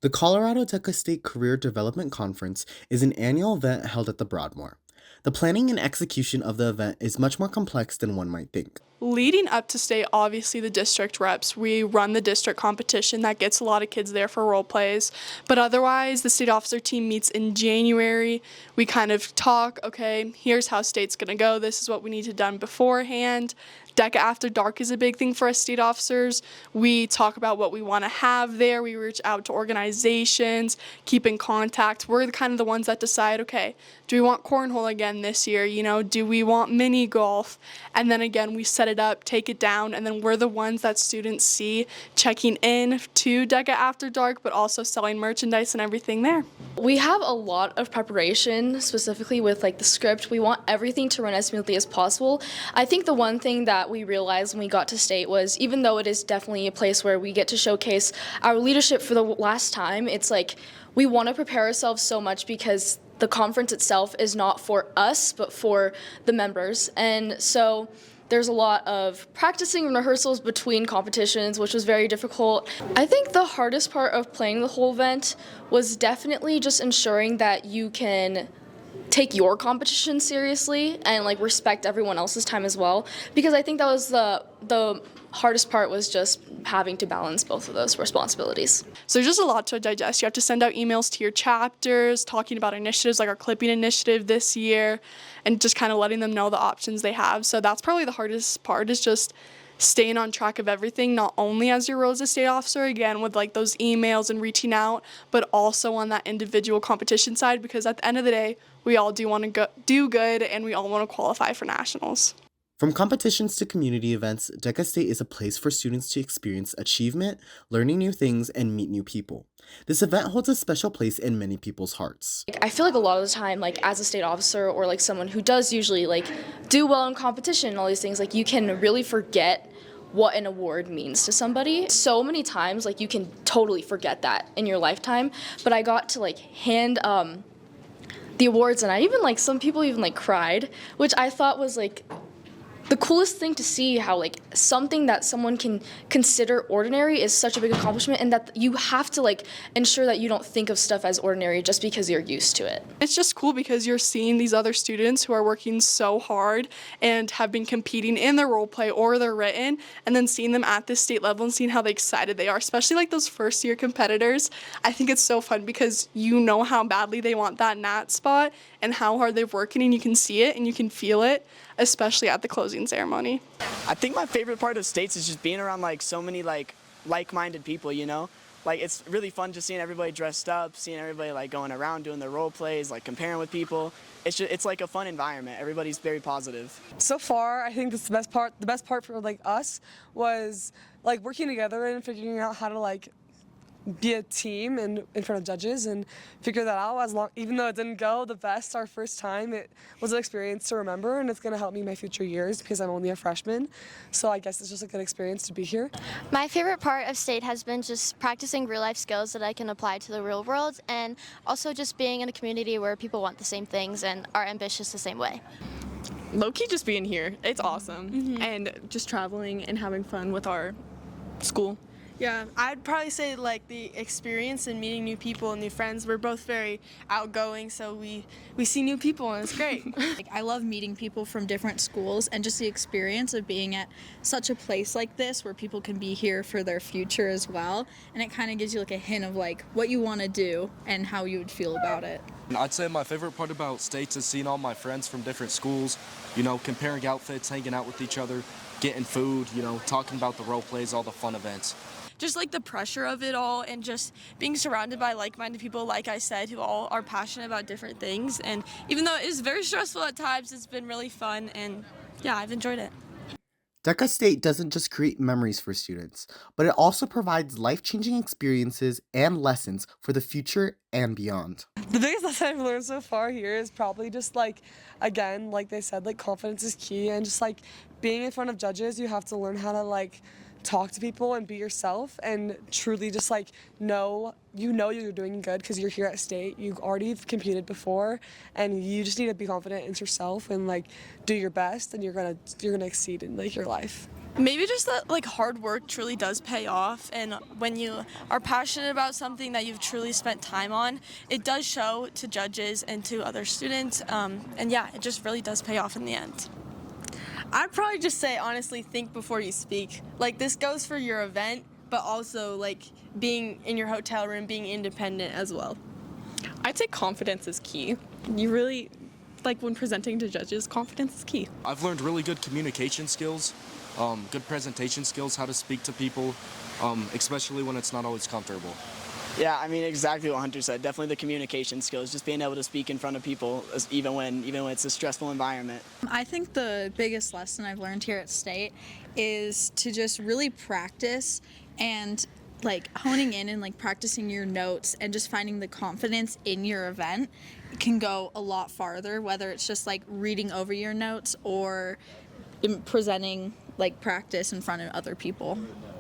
The Colorado DECA State Career Development Conference is an annual event held at the Broadmoor. The planning and execution of the event is much more complex than one might think. Leading up to state, obviously the district reps, we run the district competition that gets a lot of kids there for role plays. But otherwise, the state officer team meets in January. We kind of talk, okay, here's how state's gonna go. This is what we need to done beforehand. DECA After Dark is a big thing for us state officers. We talk about what we want to have there. We reach out to organizations, keep in contact. We're kind of the ones that decide, okay, do we want cornhole again this year? Do we want mini golf? And then again, we set it up, take it down, and then we're the ones that students see checking in to DECA After Dark, but also selling merchandise and everything there. We have a lot of preparation, specifically with like the script. We want everything to run as smoothly as possible. I think the one thing that we realized when we got to state was, even though it is definitely a place where we get to showcase our leadership for the last time, it's like we want to prepare ourselves so much because the conference itself is not for us, but for the members. And so there's a lot of practicing and rehearsals between competitions, which was very difficult. I think the hardest part of playing the whole event was definitely just ensuring that you can take your competition seriously and like respect everyone else's time as well, because I think that was the hardest part, was just having to balance both of those responsibilities. So there's just a lot to digest. You have to send out emails to your chapters talking about initiatives like our clipping initiative this year and just kind of letting them know the options they have. So that's probably the hardest part, is just staying on track of everything, not only as your role as a state officer, again, with like those emails and reaching out, but also on that individual competition side, because at the end of the day, we all do want to do good and we all want to qualify for nationals. From competitions to community events, DECA State is a place for students to experience achievement, learning new things, and meet new people. This event holds a special place in many people's hearts. I feel like a lot of the time, like as a state officer or like someone who does usually like do well in competition and all these things, like you can really forget what an award means to somebody. So many times, like you can totally forget that in your lifetime. But I got to like hand the awards, and I even like some people even like cried, which I thought was like the coolest thing to see, how like something that someone can consider ordinary is such a big accomplishment, and that you have to like ensure that you don't think of stuff as ordinary just because you're used to it. It's just cool because you're seeing these other students who are working so hard and have been competing in their role play or their written, and then seeing them at this state level and seeing how excited they are, especially like those first year competitors. I think it's so fun because you know how badly they want that nat spot and how hard they're working, and you can see it and you can feel it, especially at the closing ceremony. I think my favorite part of states is just being around like so many like-minded people, Like it's really fun just seeing everybody dressed up, seeing everybody like going around doing their role plays, like comparing with people. It's like a fun environment. Everybody's very positive. So far, I think this is the best part. The best part for like us was like working together and figuring out how to like be a team and in front of judges and figure that out. Even though it didn't go the best our first time, it was an experience to remember, and it's going to help me in my future years because I'm only a freshman. So I guess it's just a good experience to be here. My favorite part of state has been just practicing real life skills that I can apply to the real world, and also just being in a community where people want the same things and are ambitious the same way. Low-key just being here, it's awesome. And just traveling and having fun with our school. Yeah, I'd probably say like the experience and meeting new people and new friends. We're both very outgoing, so we see new people and it's great. I love meeting people from different schools, and just the experience of being at such a place like this where people can be here for their future as well, and it kind of gives you like a hint of like what you want to do and how you would feel about it. I'd say my favorite part about states is seeing all my friends from different schools, comparing outfits, hanging out with each other, getting food, talking about the role plays, all the fun events. Just like the pressure of it all, and just being surrounded by like-minded people, like I said, who all are passionate about different things. And even though it is very stressful at times, it's been really fun, and yeah, I've enjoyed it. DECA State doesn't just create memories for students, but it also provides life-changing experiences and lessons for the future and beyond. The biggest lesson I've learned so far here is probably just like, again, like they said, like confidence is key, and just like being in front of judges, you have to learn how to like talk to people and be yourself, and truly just like know you're doing good because you're here at state. You've already competed before, and you just need to be confident in yourself and like do your best, and you're gonna exceed in like your life. Maybe just that like hard work truly does pay off, and when you are passionate about something that you've truly spent time on, it does show to judges and to other students, and yeah, it just really does pay off in the end. I'd probably just say, honestly, think before you speak. Like, this goes for your event, but also, like, being in your hotel room, being independent as well. I'd say confidence is key. You really, like, when presenting to judges, confidence is key. I've learned really good communication skills, good presentation skills, how to speak to people, especially when it's not always comfortable. Yeah, I mean exactly what Hunter said. Definitely the communication skills, just being able to speak in front of people, even when it's a stressful environment. I think the biggest lesson I've learned here at State is to just really practice and like honing in and like practicing your notes and just finding the confidence in your event can go a lot farther, whether it's just like reading over your notes or presenting like practice in front of other people.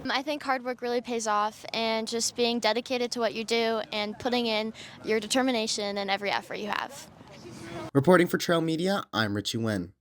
I think hard work really pays off, and just being dedicated to what you do and putting in your determination and every effort you have. Reporting for Trail Media, I'm Richie Wen.